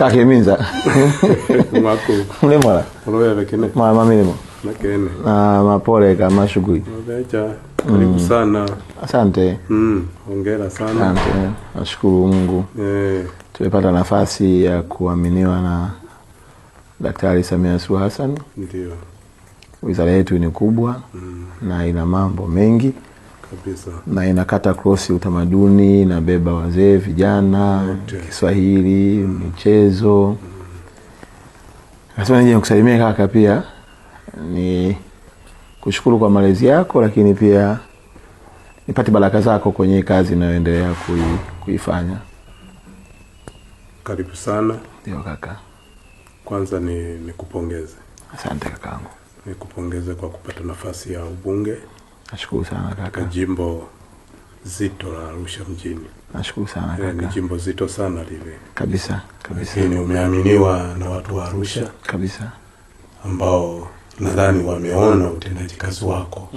Kake minza. Mwako. Mlemala. Oloya lakini. Mama milimo. Nakene. Na mapole kama shughuli. Wabeja. Karibu sana. Asante. Hongera sana. Asante. Nashukuru Mungu. Tumepata nafasi ya kuaminiwa na Daktari Samia Suluhu Hassan. Ndio. Wizara yetu ni kubwa na ina mambo mengi kabisa. Na inakata cross utamaduni, na beba wazee, vijana, Kiswahili, michezo. Nasema nije kusalimia kaka pia ni kushukuru kwa malezi yako, lakini pia nipate baraka zako kwenye kazi unayoendelea kuifanya. Karibu sana. Ndio kaka. Kwanza ni kupongeze. Asante kakangu. Nikupongeze kwa kupata nafasi ya ubunge. Nashukuru sana kaka. Jimbo zito la Arusha mjini. Nashukuru sana kaka. Ni jimbo zito sana lile. Kabisa, kabisa. Ni umeaminiwa na watu wa Arusha. Kabisa. Ambao nadhani wameona utendaji kazi wako.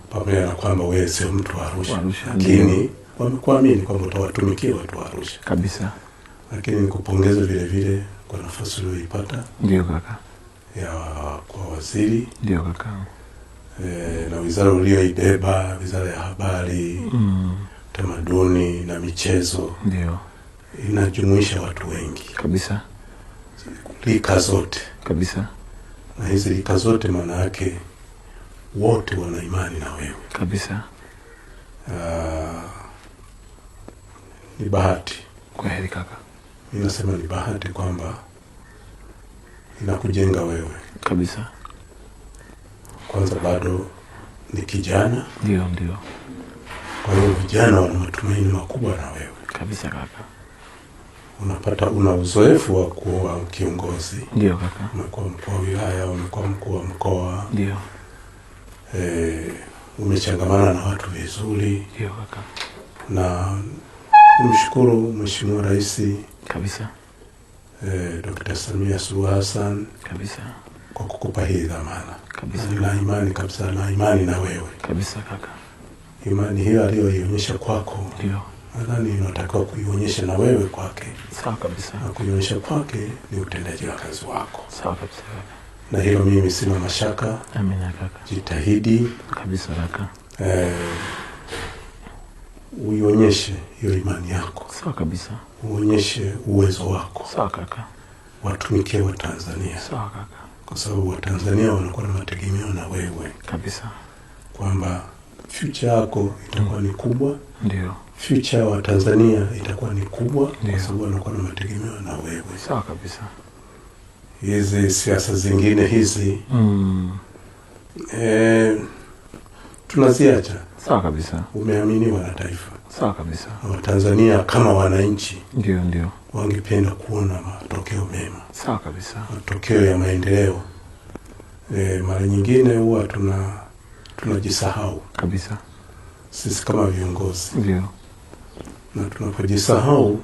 Pamoja na kwamba wewe sio mtu wa Arusha. Lakini wamekuamini kwamba utawatumikia watu wa Arusha. Kabisa. Lakini nikupongeze vile vile kwa nafasi uliyoipata. Ndio kaka. Ya kwa waziri. Ndio kaka. Na wizara uliyoibeba, wizara ya habari, tamaduni na michezo. Ndio. Inajumuisha watu wengi. Kabisa. Rika zote. Kabisa. Na hizi rika zote maana yake wote wana imani na wewe. Kabisa. Ni bahati. Kweli kaka. Mimi nasema ni bahati kwamba inakujenga wewe. Kabisa. Kwanza bado ni kijana. Ndio. Kwa hiyo vijana wana matumaini makubwa na wewe. Kabisa kaka. Una uzoefu wa kuwa kiongozi. Ndio kaka. Umekuwa mkuu wa wilaya, umekuwa mkuu wa mkoa. Ndio. Umechangamana na watu vizuri. Ndio kaka. Na nimshukuru Mheshimiwa Rais. Kabisa. Dr. Samia Suluhu Hassan. Kabisa. Kwa kukupa hii dhamana. Kabisa. Na imani kabisa, na imani na wewe. Kabisa kaka. Imani hiyo aliyoionyesha kwako. Ndio. Nadhani unatakiwa kuionyesha na wewe kwake. Sawa kabisa. Na kuionyesha kwake ni utendaji wa kazi wako. Sawa kabisa kaka. Na hilo mimi sina mashaka. Amina kaka. Jitahidi kabisa kaka. Uionyeshe hiyo imani yako. Sawa kabisa. Uonyeshe uwezo wako. Sawa kaka. Watumikie wa Tanzania. Sawa kaka. Kwa sababu wa Tanzania wanakuwa na mategemeo na wewe. Kabisa. Kwamba future yako itakuwa ni kubwa. Ndio. Future wa Tanzania itakuwa ni kubwa kwa sababu wanakuwa na mategemeo na wewe. Sawa kabisa. Hizi siasa zingine hizi tunaziacha. Sawa kabisa. Umeaminiwa na taifa. Sawa kabisa. Wa Tanzania kama wananchi ndio wangependa kuona matokeo mema. Sawa kabisa. Matokeo ya maendeleo. Mara nyingine huwa tunajisahau kabisa. Sisi kama viongozi. Ndio. Na tunapojisahau